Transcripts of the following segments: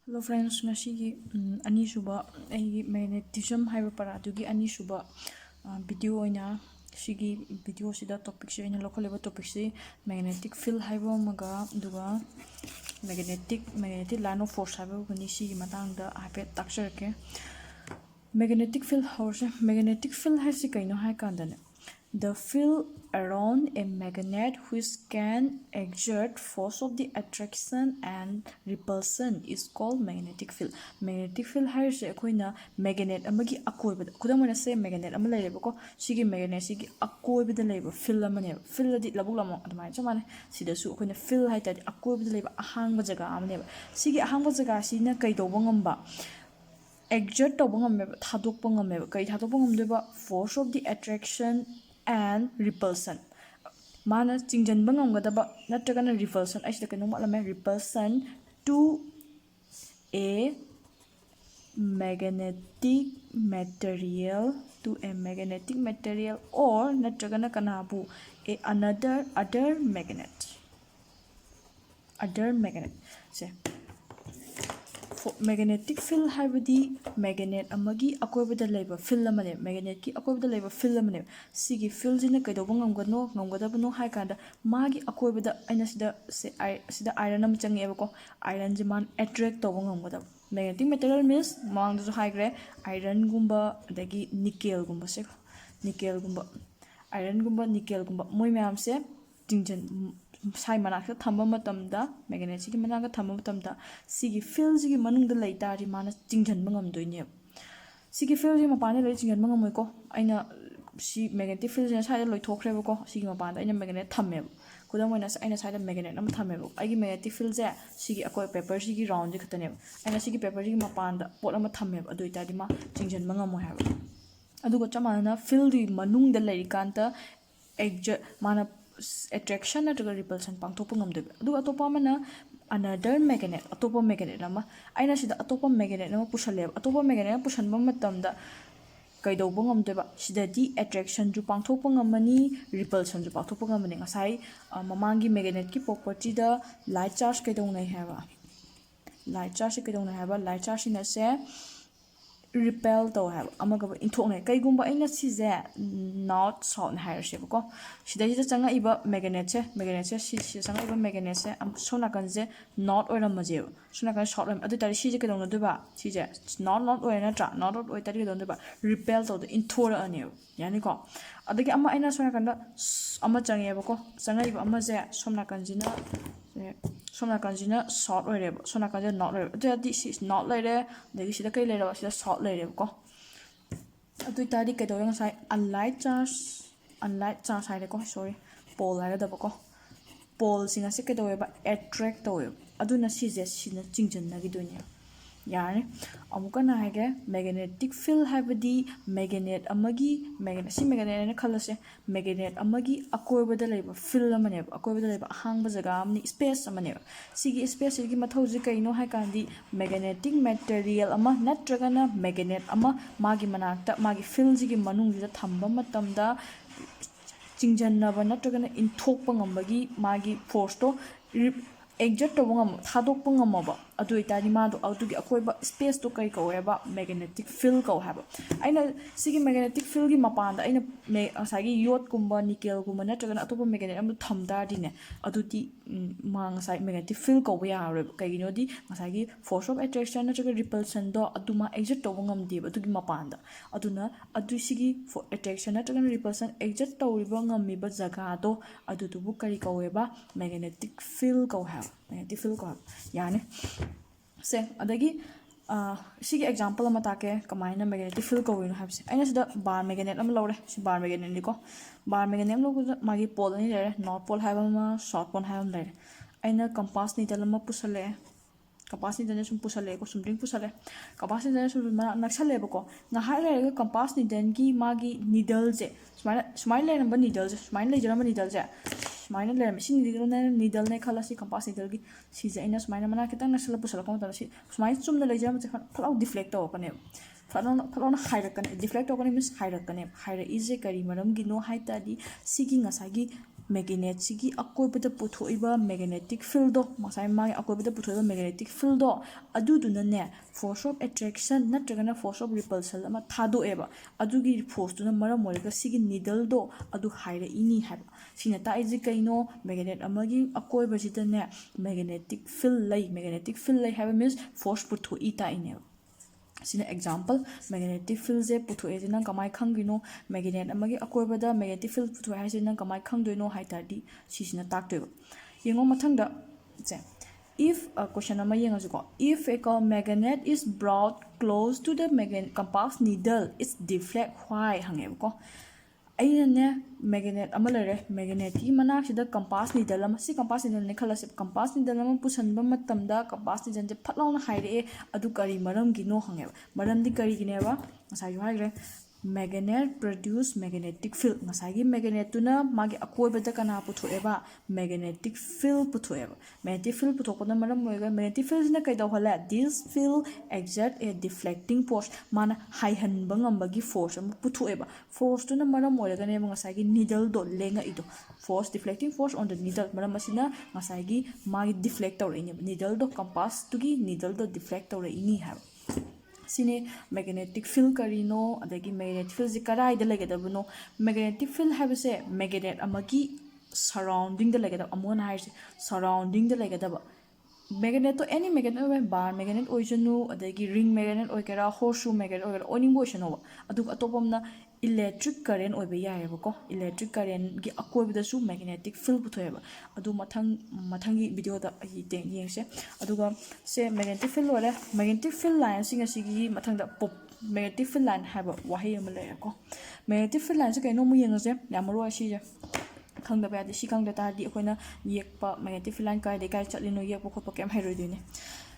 Hello friends, ngasi anisuba ay magnetism haiba paradugi anisuba video oina sigi video sida topic si oina local level topic si magnetic field haiba maga duga magnetic line of force haiba gani sigi matangda haipet taksharke magnetic field house magnetic field hai si kaino hai kandane the field around a magnet which can exert force of the attraction and repulsion is called magnetic field. Magnetic field hairse akoina magnet amagi akoibada kudamana se magnet ama laireba ko sigi magnet sigi akoibada laiba field amane field adi labuk lamong admai chamane sidasu akoina field haitadi akoibada laiba ahangba jaga amane sigi ahangba jaga sina kaidoba ngamba exert tawba ngameba thadokpa ngameba kai thadokpa ngamdeba force of the attraction and repulsion mana chingjanba ngamgadaba natragana repulsion aisida kanu malame repulsion to a magnetic material or natragana kanabu a other magnet se magnetic field haibadi magnet amagi akoibada laiba field amane magnet ki akoibada laiba field amane sigi field jina kaidoba ngamgadabano hai kanda magi akoibada aina sida iron am changeba ko iron jiman attract tawba ngamgadab magnetic material means mang du haigre iron gumba adagi nickel gumba se iron gumba nickel gumba moi mayam se tingjan sai manakta thamba matamda magnet sigi manaka thamba matamda sigi field sigi manungda laitari mana chingjanba ngamdoine sigi field sigi mapane lai chingjanba ngamoi ko aina si magnetic field sina sai loi thokhreba ko sigi mapanda aina magnet thamme kudam oina aina sai magnet am thamme aigi magnetic field je sigi akoi paper sigi round ji khatane aina sigi paper sigi mapanda pot ama thamme adu itadi ma chingjanba ngamoi haba adugo chamana field di manungda lairikanta exert mana attraction natraga repulsion pangthokpa ngamdebe adu atopa mana another magnet atopa magnet ama aina sida atopa magnet ama pushale atopa magnet ama pushanba matamda kaidoba ngamdeba sidadi attraction ju pangthokpa ngamani repulsion ju pangthokpa ngamani ngasai mamangi magnet ki property da light charge kaidonai haba light charge ina se repel to have amaga inthoknai kaigumba aina sije not south hairse ko sidai da changa iba magnet se si changa iba magnet se am sona kanje not oira maje sona kan short adu tari sije kedong na duba sije not oira tra not oira tari kedong duba repel to the inthora ane yani ko adagi ama aina sona kan da ama change ba ko changa iba ama je sona kanjina short oireba sona kanje not oireba adu si not laire dagi sida kai laire sida short laire ko adu tari kedo yang sai unlight charge haire ko sorry pole haire da ko pole singa se kedo ba attract to aduna sije sina chingjan na gi dunya yani amuka na hage magnetic field habadi magnet amagi magnet na khalase magnet amagi akoibada laiba field amane akoibada laiba hangba jaga amni space amane sigi space gi mathauji kaino hai kandi magnetic material ama natragana magnet ama magi manakta magi field gi manung ji thamba matamda chingjanna ba natragana inthokpa ngambagi magi force to exert to ngam thadokpa ngamaba adu itani ma do autugi akoiba space to kai kaweba magnetic field ko haba aina sigi magnetic field gi mapanda aina asagi yod kumba nickel kumba natragana atopa magnet am thamda dine aduti ma ngasai magnetic field ko ya re kaigino di ngasagi force of attraction natraga repulsion do aduma exert to ngam di adugi mapanda aduna adu sigi for attraction natraga repulsion exert to riba ngami ba jaga do adutubu kari kaweba magnetic field ko haba magnetic field ko yani se adagi sigi example ama take kamaina magnetic field ko wino habse aina sida bar magnet am lore si bar magnet ni ko bar magnet am lo magi pole ni lere north pole haba ma south pole haba lere aina compass ni dalama pusale compass ni dane sum pusale ko sumring pusale compass ni dane sum ma naksale ba ko na ha lere compass ni den gi magi needle je smile le number needle je smile le jara needle je smile le machine needle ne khala si compass needle gi si je ina smile mana kitang na sala pusala ko ta si smile chum le jara ma phalo deflect to ka ne phalo na higher kan deflect to ka ne means higher kan ne higher is a kari maram gi no hai ta di sigi nga sa gi magnet sigi akoibada puthoiba magnetic field do masai ma akoibada puthoiba magnetic field do adu dunane force of attraction natragana force of repulsion ama thado eba adugi force duna maram moiga sigi needle do adu haira ini haba sina ta izi kaino magnet amagi akoiba sitane magnetic field lay haba means force puthoi ta ine sina example magnetic field je puthoe jina kamai khangino magnet amagi akoibada magnetic field puthoe ha jina kamai khangdoino haitadi sisina taktoiba yengo mathangda je if a question ama yenga ko if a magnet is brought close to the magnet compass needle it's deflect why hange ko aine magnet ama lere magnet ki manak sida compass needle ama si compass needle ne khala se compass needle ama pusanba matamda compass needle je phatlawna haire adu kari maram gi no hange maram di kari gi ne ba asai yu haire magnet produce magnetic field ngasagi magnet tuna magi akoibada kana puthoeba magnetic field puthoeba magnetic field puthokona maram moiga magnetic field na kaida hola this field exert a deflecting force mana high han bangambagi force am puthoeba force tuna maram moiga ne ngasagi needle do lenga ido force deflecting force on the needle maram asina ngasagi magi deflect tawre ni needle do compass tugi needle do deflect tawre ini ha sine magnetic field karino adagi magnetic field zikarai de legedabno magnetic field habse magnet amagi surrounding de legedab amon haise surrounding de legedaba magnet to any magnet oy bar magnet oijanu adagi ring magnet oykera horseshoe magnet oykera oning boishano adu atopamna electric current oibe yaeba ko electric current gi akoibda su magnetic field puthoeba adu mathangi video da hi te yengse aduga se magnetic field ore magnetic field line singa sigi mathangda pop magnetic field line haba wahi am le ko magnetic field line se kaino mu yengase yamaro asi je khangda ba di si khangda ta di akoina yekpa magnetic field line kai de kai chatlino yekpa khop kem hairoi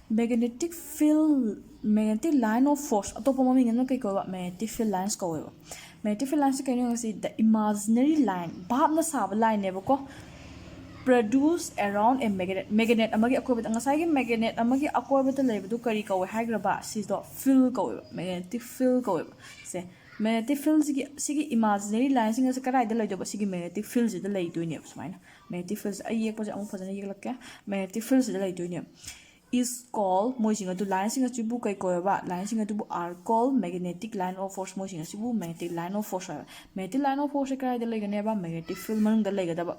magnetic field magnetic line of force atopa mami ngana kai ko magnetic field lines ko weba magnetic field lines kai no si the imaginary line bhabna sab line ne ko produce around a magnet amagi akorbit angasai gi magnet amagi akorbit lebedu kari ko hagraba si do field ko magnetic field ko se magnetic field sigi imaginary line singa se karai da leido sigi magnetic field da leido ne sumaina magnetic field ay yek pa amu phajana yek lakke magnetic field da leido ne is called moising adu line singa chibu kai koeba line singa tu are called magnetic line of force moising chibu magnetic line of force magnetic line of force kai da legane ba magnetic field manung da legada ba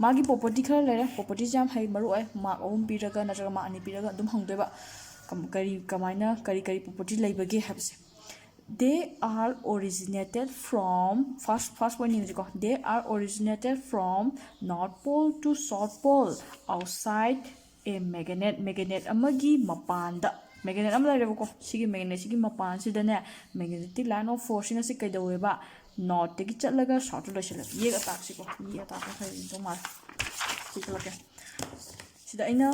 magi property khara lere property jam hai maru ai ma om piraga na jaga ma ani piraga dum hangdoi ba kari property leibage habse they are originated from first point in the they are originated from north pole to south pole outside a magnet amagi mapanda magnet am lare ko sigi magnet sigi mapan sidane magnetic line of force singa se kaidaweba north tegi chatlaga south lo shala ye attack siko ye attack ka do mar sikalake sida ina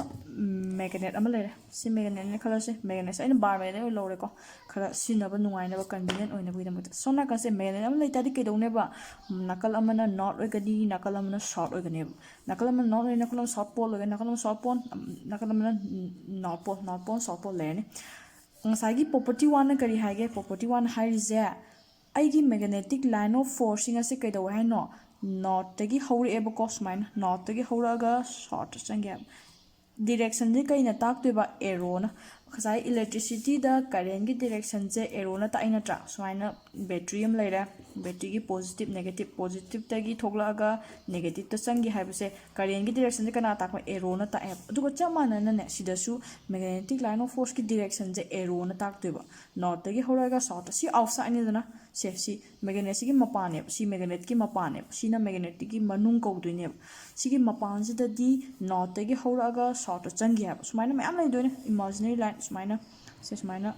magnet am lare si magnet ne khala se magnet sa ina bar magnet lo re ko khala sinaba nungai na ba convenient oina bui damata sona ka se magnet am lai tadi kaidawne ba nakal amana north ogani nakal amana south ogani nakal amana north ogani nakal amana south pole ogani nakal amana south pole nakal amana north pole south pole lene ngasagi property 1 na kari haige property 1 hairize aigi magnetic line of force singa se kaidaw hai no north tagi hore eba cosmine north tagi horaga south change direction je kaina taktoiba arrow na khasai electricity da current gi direction je arrow na ta ina tra soina battery am laira battery gi positive tagi thoglaga negative ta changi haibase current gi direction je kana takma arrow na ta aduga chamana na ne sidasu magnetic line of force gi direction je arrow na taktoiba north tagi horaga south si outside ni dana si magnet gi mapane si magnet gi mapane si na magnet gi manung ko duine si gi mapan si da di north tagi horaga south changi ha sumaina mayam lai doine imaginary line sumaina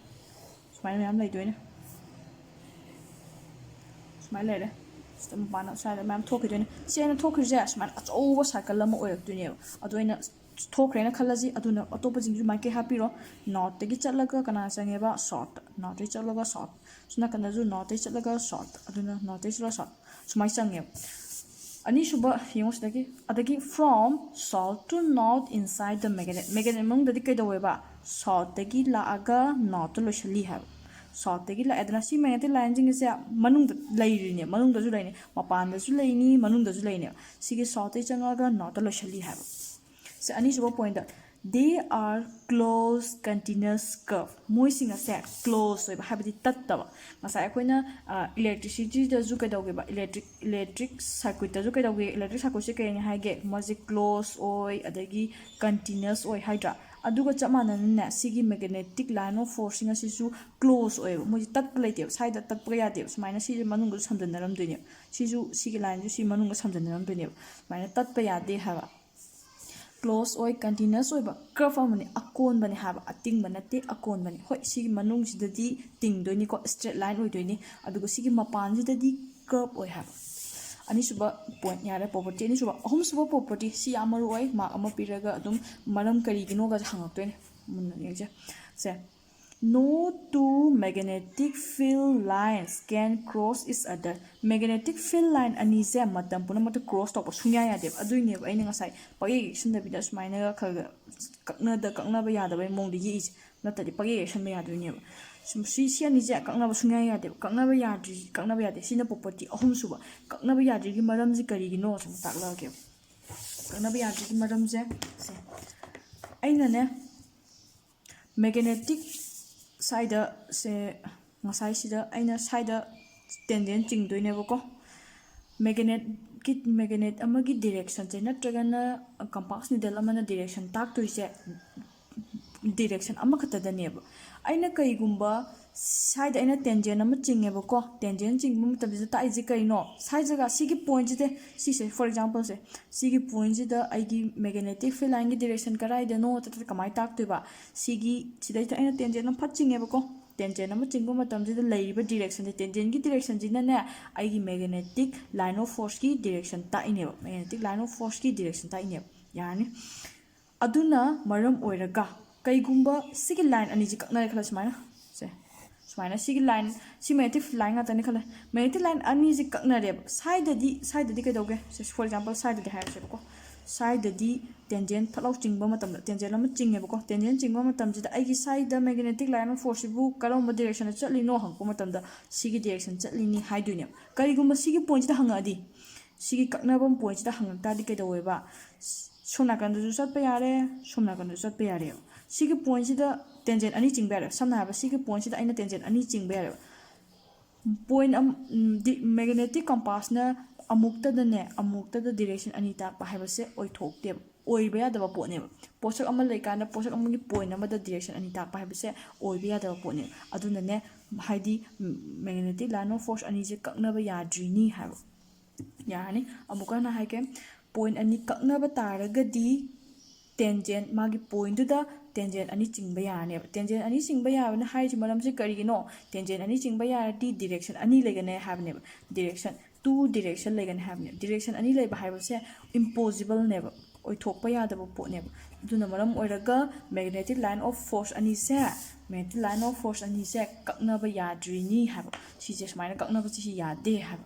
mayam lai doine sumaila lere stam bana sala mayam thok doine si ana thok je sumaina achowa cycle lama oyak doine adoina thokraina khalaji aduna atopa jingju mai ke happy ro north tagi chatlaga kana changeba south north tagi chatlaga south suna kana ju north tagi chatlaga south aduna north tagi chatlaga south sumai change ani suba yong sidagi adagi from south to north inside the magnet mong dadi kai daweba south tagi la aga north lo shali have ꯁꯥꯎꯠꯇꯒꯤ ꯂꯥꯛꯑꯦꯗꯅ ꯁꯤ magnetic ꯂꯥꯏꯟꯁꯤꯡꯁꯦ ꯃꯅꯨꯡꯗ ꯂꯩꯔꯤꯅꯦ ꯃꯅꯨꯡꯗꯁꯨ ꯂꯩꯅꯤ ꯃꯄꯥꯟꯗꯁꯨ ꯂꯩꯅꯤ ꯃꯅꯨꯡꯗꯁꯨ ꯂꯩꯅꯦꯕ ꯁꯤꯒꯤ ꯁꯥꯎꯠꯇꯒꯤ ꯆꯪꯉꯒ ꯅꯣꯔꯠꯇ ꯂꯣꯏꯁꯤꯜꯂꯤ ꯍꯥꯏꯕ ꯁꯤ ꯑꯅꯤꯁꯨꯕ ꯄꯣꯏꯟꯠꯇ they are close continuous curve ꯃꯣꯏꯁꯤꯡ ꯑꯁꯦ ꯀ꯭ꯂꯣꯖ ꯑꯣꯏꯕ ꯍꯥꯏꯕꯗꯤ ꯇꯠꯇꯕ ꯉꯁꯥꯏ ꯑꯩꯈꯣꯏꯅ ꯏꯂꯦꯛꯇ꯭ꯔꯤꯁꯤꯇꯤꯗꯁꯨ ꯀꯩꯗꯧꯒꯦꯕ ꯏꯂꯦꯛꯇ꯭ꯔꯤꯛ ꯁꯥꯔꯀ꯭ꯋꯤꯠꯇꯁꯨ ꯀꯩꯗꯧꯒꯦ ꯏꯂꯦꯛꯇ꯭ꯔꯤꯛ ꯁꯥꯔꯀ꯭ꯋꯤꯠꯁꯦ ꯀꯩꯅꯤ ꯍꯥꯏꯒꯦ ꯃꯣꯏꯁꯦ ꯀ꯭ꯂꯣꯖ ꯑꯣꯏ ꯑꯗꯒꯤ ꯀꯟꯇꯤꯅ꯭ꯌꯨꯁ ꯑꯣꯏ ꯍꯥꯏꯗ꯭ꯔꯥ ꯑꯗꯨꯒ ꯆꯞ ꯃꯥꯟꯅꯅꯅꯦ ꯁꯤꯒꯤ ꯃꯦꯒꯅꯦꯇꯤꯛ ꯂꯥꯏꯟ ꯑꯣꯐ ꯐꯣꯔꯁꯁꯤꯡ ꯑꯁꯤꯁꯨ ꯀ꯭ꯂꯣꯖ ꯑꯣꯏꯌꯦꯕ ꯃꯣꯏꯁꯦ ꯇꯠꯄ ꯂꯩꯇꯦꯕ ꯁ꯭ꯋꯥꯏꯗ ꯇꯠꯄꯒ ꯌꯥꯗꯦꯕ ꯁꯨꯃꯥꯏꯅ ꯁꯤꯁꯦ ꯃꯅꯨꯡꯗꯁꯨ ꯁꯝꯖꯟꯅꯔꯝꯗꯣꯏꯅꯦꯕ ꯁꯤꯁꯨ ꯁꯤꯒꯤ ꯂꯥꯏꯟꯁꯨ ꯁꯤ ꯃꯅꯨꯡꯗ ꯁꯝꯖꯟꯅꯔꯝꯗꯣꯏꯅꯦꯕ ꯁꯨꯃꯥꯏꯅ ꯇꯠꯄ ꯌꯥꯗꯦ ꯍꯥꯏꯕ ꯀ꯭ꯂꯣꯖ ꯑꯣꯏ ꯀꯟꯇꯤꯅ꯭ꯌꯨꯁ ꯑꯣꯏꯕ ꯀꯔꯐ ꯑꯃꯅꯤ ꯑꯀꯣꯟꯕꯅꯤ ꯍꯥꯏꯕ ꯑꯇꯤꯡꯕ ꯅꯠꯇꯦ ꯑꯀꯣꯟꯕꯅꯤ ꯍꯣꯏ ꯁꯤꯒꯤ ꯃꯅꯨꯡꯁꯤꯗꯗꯤ ꯇꯤꯡꯗꯣꯏꯅꯤꯀꯣ ꯁ꯭ꯇ꯭ꯔꯦꯠ ꯂꯥꯏꯟ ꯑꯣꯏꯗꯣꯏꯅꯤ ꯑꯗꯨꯒ ꯁꯤꯒꯤ ꯃꯄꯥꯟꯁꯤꯗꯗꯤ ꯀꯔꯞ ꯑꯣꯏ ꯍꯥꯏꯕ ꯑꯅꯤꯁꯨꯕ ꯄꯣꯏꯟꯠ ꯌꯥꯔꯦ ꯄ꯭ꯔꯣꯄꯔꯇꯤ ꯑꯅꯤꯁꯨꯕ ꯑꯍꯨꯝꯁꯨꯕ ꯄ꯭ꯔꯣꯄꯔꯇꯤ ꯁꯤ ꯌꯥꯝ ꯃꯔꯨ ꯑꯣꯏ ꯃꯥꯔꯛ ꯑꯃ ꯄꯤꯔꯒ ꯑꯗꯨꯝ ꯃꯔꯝ ꯀꯔꯤꯒꯤꯅꯣꯒꯁꯦ ꯍꯪꯉꯛꯇꯣꯏꯅꯦ ꯃꯨꯟꯅ ꯌꯦꯡꯁꯦ ꯁꯦ no two magnetic field lines can cross each other magnetic field line ꯑꯅꯤꯁꯦ ꯃꯇꯝ ꯄꯨꯝꯅꯃꯛꯇ cross ꯇꯧꯕ ꯁꯨꯡꯌꯥ ꯌꯥꯗꯦꯕ ꯑꯗꯨꯏꯅꯦꯕ ꯑꯩꯅ ꯉꯁꯥꯏ ꯄꯛꯌꯦꯛ ꯌꯦꯛꯁꯤꯟꯗꯕꯤꯗ ꯁꯨꯃꯥꯏꯅ ꯈꯔ ꯀꯛꯅꯕ ꯌꯥꯗꯕꯩ ꯃꯑꯣꯡꯗ ꯌꯦꯛꯏꯁꯦ ꯅꯠꯇ꯭ꯔꯗꯤ ꯄꯛꯌꯦꯛ ꯌꯦꯛꯁꯟꯕ ꯌꯥꯗꯣꯏꯅꯦꯕ ꯁꯤ ꯑꯅꯤꯁꯦ ꯀꯛꯅꯕ ꯁꯨꯡꯌꯥ ꯌꯥꯗꯦꯕ ꯀꯛꯅꯕ ꯌꯥꯗꯦ ꯁꯤꯅ ꯄ꯭ꯔꯣꯄꯔꯇꯤ ꯑꯍꯨꯝꯁꯨꯕ ꯀꯛꯅꯕ ꯌꯥꯗ꯭ꯔꯤꯒꯤ ꯃꯔꯝꯁꯦ ꯀꯔꯤꯒꯤꯅꯣ ꯁꯨꯝ ꯇꯥꯛꯂꯛꯑꯒꯦꯕ ꯀꯛꯅꯕ ꯌꯥꯗ꯭ꯔꯤꯒꯤ ꯃꯔꯝꯁꯦ ꯁꯦ ꯑꯩꯅꯅꯦ ꯃꯦꯒꯅꯦꯇꯤꯛ ꯁꯥꯏꯗ ꯁꯦ ꯉꯁꯥꯏꯁꯤꯗ ꯑꯩꯅ ꯁꯥꯏꯗ ꯇꯦꯟꯖꯦꯟ ꯆꯤꯡꯗꯣꯏꯅꯦꯕꯀꯣ ꯃꯦꯒꯅꯦꯠ ꯑꯃꯒꯤ ꯗꯤꯔꯦꯛꯁꯟꯁꯦ ꯅꯠꯇ꯭ꯔꯒꯅ ꯀꯝꯄꯥꯁ ꯅꯤꯗꯜ ꯑꯃꯅ ꯗꯤꯔꯦꯛꯁꯟ ꯇꯥꯛꯇꯣꯏꯁꯦ ꯗꯤꯔꯦꯛꯁꯟ ꯑꯃꯈꯛꯇꯗꯅꯦꯕ ꯑꯩꯅ ꯀꯩꯒꯨꯝꯕ ꯁꯥꯏꯗ ꯑꯩꯅ ꯇꯦꯟꯖꯦꯟ ꯑꯃ ꯆꯤꯡꯉꯦꯕꯀꯣ ꯇꯦꯟꯖꯦꯟ ꯆꯤꯡꯕ ꯃꯇꯝꯁꯤꯗ ꯇꯥꯛꯏꯁꯦ ꯀꯩꯅꯣ ꯁꯥꯏ ꯖꯒꯥ ꯁꯤꯒꯤ ꯄꯣꯏꯟꯠꯁꯤꯗ ꯁꯤꯁꯦ ꯐꯣꯔ ꯑꯦꯛꯖꯥꯝꯄꯜꯁꯦ ꯁꯤꯒꯤ ꯄꯣꯏꯟꯠꯁꯤꯗ ꯑꯩꯒꯤ ꯃꯦꯒꯅꯦꯇꯤꯛ ꯐꯤꯜ ꯂꯥꯏꯟꯒꯤ ꯗꯤꯔꯦꯛꯁꯟ ꯀꯗꯥꯏꯗꯅꯣ ꯀꯃꯥꯏꯅ ꯇꯥꯛꯇꯣꯏꯕ ꯁꯤꯗꯩꯗ ꯑꯩꯅ ꯇꯦꯟꯖꯦꯟ ꯑꯃ ꯐꯠ ꯆꯤꯡꯉꯦꯕꯀꯣ ꯇꯦꯟꯖꯦꯟ ꯑꯃ ꯆꯤꯡꯕ ꯃꯇꯝꯁꯤꯗ ꯂꯩꯔꯤꯕ ꯗꯤꯔꯦꯛꯁꯟꯁꯦ ꯇꯦꯟꯖꯦꯟꯒꯤ ꯗꯤꯔꯦꯛꯁꯟꯁꯤꯅꯅꯦ ꯑꯩꯒꯤ ꯃꯦꯒꯅꯦꯇꯤꯛ ꯂꯥꯏꯟ ꯑꯣꯐ ꯐꯣꯔꯁꯀꯤ ꯗꯤꯔꯦꯛꯁꯟ ꯇꯥꯛꯏꯅꯦꯕ ꯃꯦꯒꯅꯦꯇꯤक ꯂꯥꯏꯟ ꯑꯣꯐ ꯐꯣꯔꯁꯀꯤ ꯗꯤꯔꯦꯛꯁꯟ ꯇꯥꯛꯏꯅꯦꯕ ꯌꯥꯔꯅꯤ ꯑꯗꯨꯅ ꯃꯔꯝ ꯑꯣꯏꯔꯒ ꯀꯩꯒꯨꯝꯕ ꯁꯤꯒꯤ ꯂꯥꯏꯟ ꯑꯅꯤꯁꯤ ꯀꯛꯅꯔꯦ ꯈꯜꯂꯦ ꯁꯨꯃꯥꯏꯅ ꯁꯤꯒꯤ ꯂꯥꯏꯟ ꯁꯤ ꯃꯦꯒꯅꯦꯇꯤꯛ ꯂꯥꯏꯟ ꯉꯥꯛꯇꯅꯤ ꯈꯜꯂꯦ ꯃꯦꯒꯅꯦꯇꯤꯛ ꯂꯥꯏꯟ ꯑꯅꯤꯁꯤ ꯀꯛꯅꯔꯦꯕ ꯁꯥꯏꯗꯗꯤ ꯀꯩꯗꯧꯒꯦ ꯐꯣꯔ ꯑꯦꯛꯖꯥꯝꯄꯜ ꯁꯥꯏꯗꯗꯤ ꯍꯥꯏꯔꯁꯦꯕꯀꯣ ꯁꯥꯏꯗꯗꯤ ꯇꯦꯟꯖꯦꯟ ꯐꯠꯂꯥꯎ ꯆꯤꯡꯕ ꯃꯇꯝꯗ ꯇꯦꯟꯖꯦꯟ ꯑꯃ ꯆꯤꯡꯉꯦꯕꯀꯣ ꯇꯦꯟꯖꯦꯟ ꯆꯤꯡꯕ ꯃꯇꯝꯁꯤꯗ ꯑꯩꯒꯤ ꯁꯥꯏꯗ ꯃꯦꯒꯅꯦꯇꯤꯛ ꯂꯥꯏꯟ ꯑꯣꯐ ꯐꯣꯔꯁꯁꯤꯕꯨ ꯀꯔꯝꯕ ꯗꯤꯔꯦꯛꯁꯟꯗ ꯆꯠꯂꯤꯅꯣ ꯍꯪꯉꯛꯄ ꯃꯇꯝꯗ ꯁꯤꯒꯤ ꯗꯤꯔꯦꯛꯁꯟ ꯆꯠꯂꯤꯅꯤ ꯍꯥꯏꯗꯣꯏꯅꯦꯕ ꯀꯔꯤꯒꯨꯝꯕ ꯁꯤꯒꯤ ꯄꯣꯏꯟꯠꯁꯤꯗ ꯍꯪꯉꯛꯑꯗꯤ ꯁꯤꯒꯤ ꯀꯛꯅꯕ ꯄꯣꯏꯟꯠꯁꯤꯗ ꯍꯪꯉꯛ ꯇꯥꯔꯗꯤ ꯀꯩꯗꯧꯋꯦꯕ ꯁꯣꯝ ꯅꯥꯀꯟꯗꯁꯨ ꯆꯠꯄ ꯌꯥꯔꯦ ꯁꯣꯝ ꯅꯥꯀꯟꯗꯁꯨ ꯆꯠꯄ ꯌꯥꯔꯦꯕ ꯁꯤꯒꯤ ꯄꯣꯏꯟꯠꯁꯤꯗ ꯇꯦꯟꯖꯦꯟ ꯑꯅꯤ ꯆꯤꯡꯕ ꯌꯥꯔꯦ ꯁꯝꯅ ꯍꯥꯏꯔꯕ ꯁꯤꯒꯤ ꯄꯣꯏꯟꯠꯁꯤꯗ ꯑꯩꯅ ꯇꯦꯟꯖꯦꯟ ꯑꯅꯤ ꯆꯤꯡꯕ ꯌꯥꯔꯦꯕ ꯄꯣꯏꯟꯠ ꯃꯦꯒꯅꯦꯇꯤꯛ ꯀꯝꯄꯥꯁꯅ ꯑꯃꯨꯛꯇꯗ ꯗꯤꯔꯦꯛꯁꯟ ꯑꯅꯤ ꯇꯥꯛꯄ ꯍꯥꯏꯕꯁꯦ ꯑꯣꯏꯊꯣꯛꯇꯦꯕ ꯑꯣꯏꯕ ꯌꯥꯗꯕ ꯄꯣꯠꯅꯦꯕ ꯄꯣꯠꯁꯛ ꯑꯃ ꯂꯩꯀꯥꯟꯗ ꯄꯣꯠꯁꯛ ꯑꯃꯒꯤ ꯄꯣꯏꯟꯠ ꯑꯃꯗ ꯗꯤꯔꯦꯛꯁꯟ ꯑꯅꯤ ꯇꯥꯛꯄ ꯍꯥꯏꯕꯁꯦ ꯑꯣꯏꯕ ꯌꯥꯗꯕ ꯄꯣꯠꯅꯦꯕ ꯑꯗꯨꯅꯅꯦ ꯍꯥꯏꯗꯤ ꯃꯦꯒꯅꯦꯇꯤꯛ ꯂꯥꯏꯟ ꯑꯣꯐ ꯐꯣꯔꯁ ꯑꯅꯤꯁꯦ ꯀꯛꯅꯕ ꯌꯥꯗ꯭ꯔꯤꯅꯤ ꯍꯥꯏꯕ ꯌꯥꯔꯅꯤ ꯑꯃꯨꯛꯀ ꯍꯟꯅ ꯍꯥꯏꯒꯦ ꯄꯣꯏꯟꯠ ꯑꯅꯤ ꯀꯛꯅꯕ ꯇꯥꯔꯒꯗꯤ ꯇꯦꯟꯖꯦꯟ ꯃꯥꯒꯤ ꯄꯣꯏꯟꯠꯇꯨꯗ ꯇꯦꯟꯖꯦꯟ ꯑꯅꯤ ꯆꯤꯡꯕ ꯌꯥꯔꯅꯦꯕ ꯇꯦꯟꯖꯦꯟ ꯑꯅꯤ ꯆꯤꯡꯕ ꯌꯥꯕꯅ ꯍꯥꯏꯔꯤꯁꯤ ꯃꯔꯝꯁꯤ ꯀꯔꯤꯒꯤꯅோ ꯇꯦꯟꯖꯦꯟ ꯑꯅꯤ ꯆꯤꯡꯕ ꯌꯥꯔꯗꯤ ꯗꯤꯔꯦꯛꯁꯟ ꯑꯅꯤ ꯂꯩꯒꯅꯤ ꯍꯥꯏꯕꯅꯦꯕ ꯇꯨ ꯗꯤꯔꯦꯛꯁꯟ ꯂꯩꯒꯅꯤ ꯍꯥꯏꯕꯅꯦꯕ ꯗꯤꯔꯦꯛꯁꯟ ꯑꯅꯤ ꯂꯩꯕ ꯍꯥꯏꯕꯁꯦ ꯏꯝꯄꯣꯖꯤꯕꯜꯅꯦꯕ ꯑꯣꯏꯊꯣꯛꯄ ꯌꯥꯗꯕ ꯄꯣꯠꯅꯦꯕ ꯑꯗꯨꯅ ꯃꯔꯝ ꯑꯣꯏꯔꯒ ꯃꯦꯒꯅꯦꯇꯤꯛ ꯂꯥꯏꯟ ꯑꯣꯐ ꯐꯣꯔꯁ ꯑꯅꯤꯁꯦ ꯀꯛꯅꯕ ꯌꯥꯗ꯭ꯔꯤꯅꯤ ꯍꯥꯏꯕ ꯁꯤꯁꯦ ꯁꯨꯃꯥꯏꯅ ꯀꯛꯅꯕꯁꯤ ꯌꯥꯗꯦ ꯍꯥꯏꯕ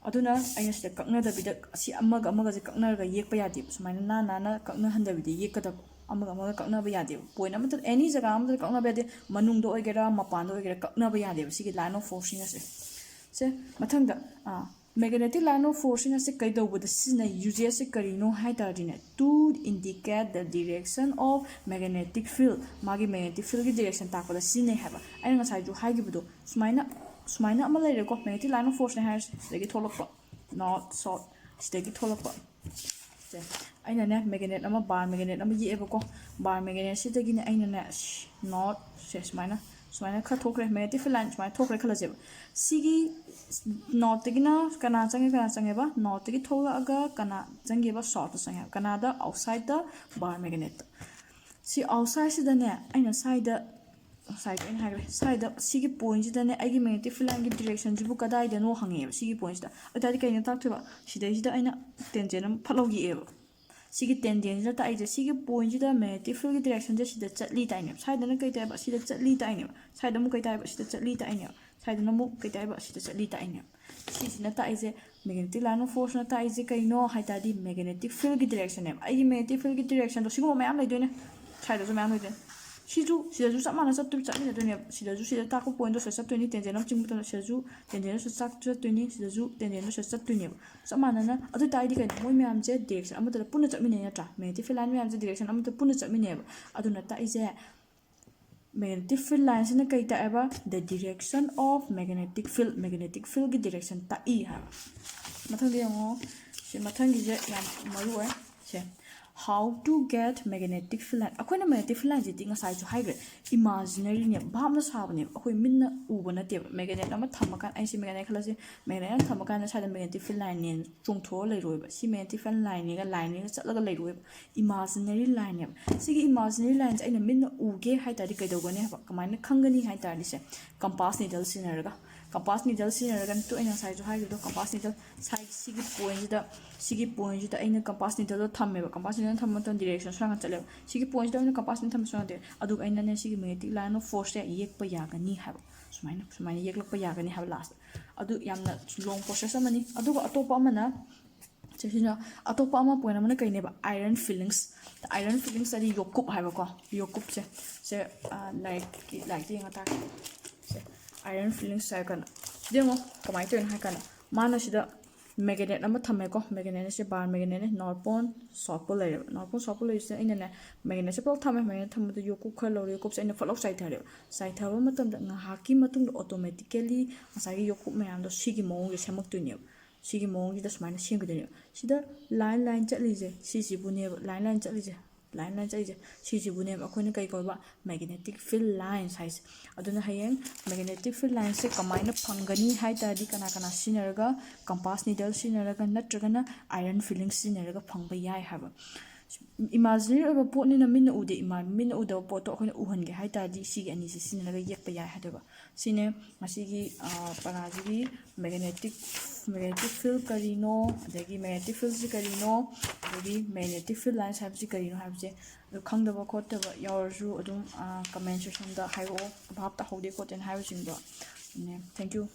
ꯑꯗꯨꯅ ꯑꯩꯅ ꯁꯤꯗ ꯀꯛꯅꯗꯕꯤꯗ ꯑꯁꯤ ꯑꯃꯒꯁꯦ ꯀꯛꯅꯔꯒ ꯌꯦꯛꯄ ꯌꯥꯗꯦꯕ ꯁꯨꯃꯥꯏꯅ ꯅꯥꯟꯅ ꯀꯛꯅꯍꯟꯗꯕꯤꯗ ꯌꯦꯛꯀꯗꯕ ꯑꯃꯒ ꯀꯛꯅꯕ ꯌꯥꯗꯦꯕ ꯄꯣꯏꯟꯠ ꯑꯃꯗ ꯑꯦꯅꯤ ꯖꯒꯥ ꯑꯃꯗ ꯀꯛꯅꯕ ꯌꯥꯗꯦ ꯃꯅꯨꯡꯗ ꯑꯣꯏꯒꯦꯔꯥ ꯃꯄꯥꯟꯗ ꯑꯣꯏꯒꯦꯔꯥ ꯀꯛꯅꯕ ꯌꯥꯗꯦꯕ ꯁꯤꯒꯤ ꯂꯥꯏꯟ ꯑꯣꯐ ꯐꯣꯔꯁꯁꯤꯡ ꯑꯁꯦ ꯃꯊꯪꯗ ꯃꯦꯒꯅꯦꯇꯤꯛ ꯂꯥꯏꯟ ꯑꯣꯐ ꯐꯣꯔꯁꯁꯤꯡ ꯑꯁꯤ ꯀꯩꯗꯧꯕꯗ ꯁꯤꯖꯤꯟꯅꯩ ꯌꯨꯖꯦꯁꯁꯦ ꯀꯔꯤꯅꯣ ꯍꯥꯏ ꯇꯥꯔꯗꯤꯅꯦ to indicate the direction of magnetic field ꯃꯥꯒꯤ ꯃꯦꯒꯅꯦꯇꯤꯛ ꯐꯤꯜꯒꯤ ꯗꯤꯔꯦꯛꯁꯟ ꯇꯥꯛꯄꯗ ꯁꯤꯖꯤꯟꯅꯩ ꯍꯥꯏꯕ ꯑꯩꯅ ꯉꯁꯥꯏꯁꯨ ꯍꯥꯏꯈꯤꯕꯗꯣ ꯁꯨꯃꯥꯏꯅ ꯑꯃ ꯂꯩꯔꯦꯀꯣ ꯃꯦꯒꯅꯦꯇꯤꯛ ꯂꯥꯏꯟ ꯑꯣꯐ ꯐꯣꯔꯁꯅꯦ ꯍꯥꯏꯔꯁꯤ ꯁꯤꯗꯒꯤ ꯊꯣꯛꯂꯛꯄ ꯅꯣꯔꯠ ꯁꯥꯎꯠ ꯁꯤꯗꯒꯤ ꯊꯣꯛꯂꯛꯄ ꯑꯩꯅꯅꯦ ꯃꯦꯒꯅꯦꯠ ꯑꯃ ꯕꯥꯔ ꯃꯦꯒꯅꯦꯠ ꯑꯃ ꯌꯦꯛꯑꯦꯕꯀꯣ ꯕꯥꯔ ꯃꯦꯒꯅꯦꯠꯁꯤꯗꯒꯤꯅꯦ ꯑꯩꯅꯅꯦ ꯅꯣꯔꯠꯁꯦ ꯁꯨꯃꯥꯏꯅ ꯈꯔ ꯊꯣꯛꯈ꯭ꯔꯦ ꯃꯦꯒꯅꯦꯇꯤꯛ ꯐꯤꯜ ꯂꯥꯏꯟ ꯁꯨꯃꯥꯏꯅ ꯊꯣꯛꯈ꯭ꯔꯦ ꯈꯜꯂꯁꯦꯕ ꯁꯤꯒꯤ ꯅꯣꯔꯠꯇꯒꯤꯅ ꯀꯅꯥ ꯆꯪꯉꯦꯕ ꯅꯣꯔꯠꯇꯒꯤ ꯊꯣꯛꯂꯛꯑꯒ ꯀꯅꯥ ꯆꯪꯒꯦꯕ ꯁꯥꯎꯠꯇ ꯆꯪꯉꯦꯕ ꯀꯅꯥꯗ ꯑꯥꯎꯠꯁꯥꯏꯗ ꯕꯥꯔ ꯃꯦꯒꯅꯦꯠꯇ ꯁꯤ ꯑꯥꯎꯠꯁꯥꯏꯗꯁꯤꯗꯅꯦ ꯑꯩꯅ ꯑꯩꯅ ꯍꯥꯏꯈ꯭ꯔꯦ ꯁꯥꯏꯗ ꯁꯤꯒꯤ ꯄꯣꯏꯟꯠꯁꯤꯗꯅꯦ ꯑꯩꯒꯤ ꯃꯦꯒꯅꯦꯇꯤꯛ ꯐꯤꯜ ꯂꯥꯏꯟꯒꯤ ꯗꯤꯔꯦꯛꯁꯟꯁꯤꯕꯨ ꯀꯗꯥꯏꯗꯅꯣ ꯍꯪꯉꯦꯕ ꯁꯤꯒꯤ ꯄꯣꯏꯟꯠꯁꯤꯗ ꯑꯗꯨꯇꯥꯔꯗꯤ ꯀꯩꯅꯣ ꯇꯥꯛꯇꯣꯏꯕ ꯁꯤꯗꯩꯁꯤꯗ ꯑꯩꯅ ꯇꯦꯟꯖꯦꯟ ꯑꯃ ꯐꯠꯂꯥꯎ ꯌꯦꯛꯑꯦꯕ ꯁꯤꯒꯤ ꯇꯦꯟꯖꯦꯟꯁꯤꯗ ꯇꯥꯛꯏꯁꯦ ꯁꯤꯒꯤ ꯄꯣꯏꯟꯠꯁꯤꯗ ꯃꯦꯒꯅꯦꯇꯤꯛ ꯐꯤꯜꯒꯤ ꯗꯤꯔꯦꯛꯁꯟꯁꯦ ꯁꯤꯗ ꯆꯠꯂꯤ ꯇꯥꯛꯏꯅꯦꯕ ꯁꯥꯏꯗꯅ ꯀꯩ ꯇꯥꯏꯕ ꯁꯤꯗ ꯆꯠꯂꯤ ꯇꯥꯛꯏꯅꯦꯕ ꯁꯥꯏꯗ ꯑꯃꯨꯛ ꯀꯩ ꯇꯥꯏꯕ ꯁꯤꯗ ꯆꯠꯂꯤ ꯇꯥꯛꯏꯅꯦꯕ ꯁꯥꯏꯗꯅ ꯑꯃꯨꯛ ꯀꯩ ꯇꯥꯏꯕ ꯁꯤꯗ ꯆꯠꯂꯤ ꯇꯥꯛꯏꯅꯦꯕ ꯁꯤꯁꯤꯅ ꯇꯥꯛꯏꯁꯦ ꯃꯦꯒꯅꯦꯇꯤꯛ ꯂꯥꯏꯟ ꯑꯣꯐ ꯐꯣꯔꯁꯅ ꯇꯥꯛꯏꯁꯦ ꯀꯩꯅꯣ ꯍꯥꯏ ꯇꯥꯔꯗꯤ ꯃꯦꯒꯅꯦꯇꯤꯛ ꯐꯤꯜꯒꯤ ꯗꯤꯔꯦꯛꯁꯟꯅꯦꯕ ꯑꯩꯒꯤ ꯃꯦꯒꯅꯦꯇꯤꯛ ꯐꯤꯜꯒꯤ ꯗꯤꯔꯦꯛꯁꯟꯗꯣ ꯁꯤꯒꯨꯝꯕ ꯃꯌꯥꯝ ꯂꯩꯗꯣꯏꯅꯦ ꯁꯥꯏꯗꯁꯨ ꯃꯌꯥꯝ ꯂꯩꯗꯣꯏꯅꯦ 시주 시저주 짝만한 짝도 짝이네 되네 시저주 시저 타고 포인트 짝도니 땡제는 지금부터 시저주 땡제는 짝도니 시저주 땡제는 짝도니 짝만한나 어디 다이디 그 모이 맘제 디렉션 아무도 분나 짝미네 자 매티 필라인 맘제 디렉션 아무도 분나 짝미네 아두나 딱 이제 magnetic field lines na kay taeba the direction of magnetic field gi direction ta i ha mathang ge ngo se mathang gi je yam maru hai se how to get magnetic field line akoina magnetic field line ji tinga sai chu hai gre imaginary ne bham na sab ne akoi minna uba na te magnet ama thamakan ai si magnet khala si magnet thamakan na sai magnetic field line ne chung tho lai roi ba si magnetic field line ne ga line ne chatla ga lai roi imaginary line ne sigi imaginary lines aina minna uge hai ta ri kai do gane ba kamaina khangani hai ta ri se compass needle sinaraga compass needle sinaraga to aina sai chu hai do compass needle sai sigi point da aina compass needle thamme ba compass needle thamma ton direction sang chale sigi point da aina compass needle tham sang de adu aina ne sigi magnetic line of force ya yek pa ya gani ha sumaina yek lak pa ya gani ha last adu yamna long process amani adu ko atopa amana chesina atopa ama point amana kai ne ba iron fillings the iron fillings adi yokup ha ba ko yokup se like the ngata se iron fillings sai kana demo kamai to ha kana mana sida magnet number thame ko magnet se bar magnet north pole south pole is ina ne magnet se pole thame magnet thame to yokup khalo yokup se ina follow sai tharo matam da ngahaki matung automatically asai yokup mayam do sigi mong ge semak tu ne sigi mong gi da smaina sing ge ne sida line chatli je si bune line chatli je si bune akoina kai ko ba magnetic field line size aduna hayeng magnetic field line se kamaina phangani hai ta di kana sinaraga compass needle sinaraga natragana iron filling sinaraga phangba yai haba imaginary of pot ni na min ude min uda pot to akoina uhange hai ta di sigi ani si sinaraga yekpa yai hadaba sine masigi parajigi magnetic field karino adagi magnetic field si karino adagi magnetic field lines have si karino have je khangdaba khotaba yawarju adum comment section da haibo bhab ta hode ko ten haibo sing do thank you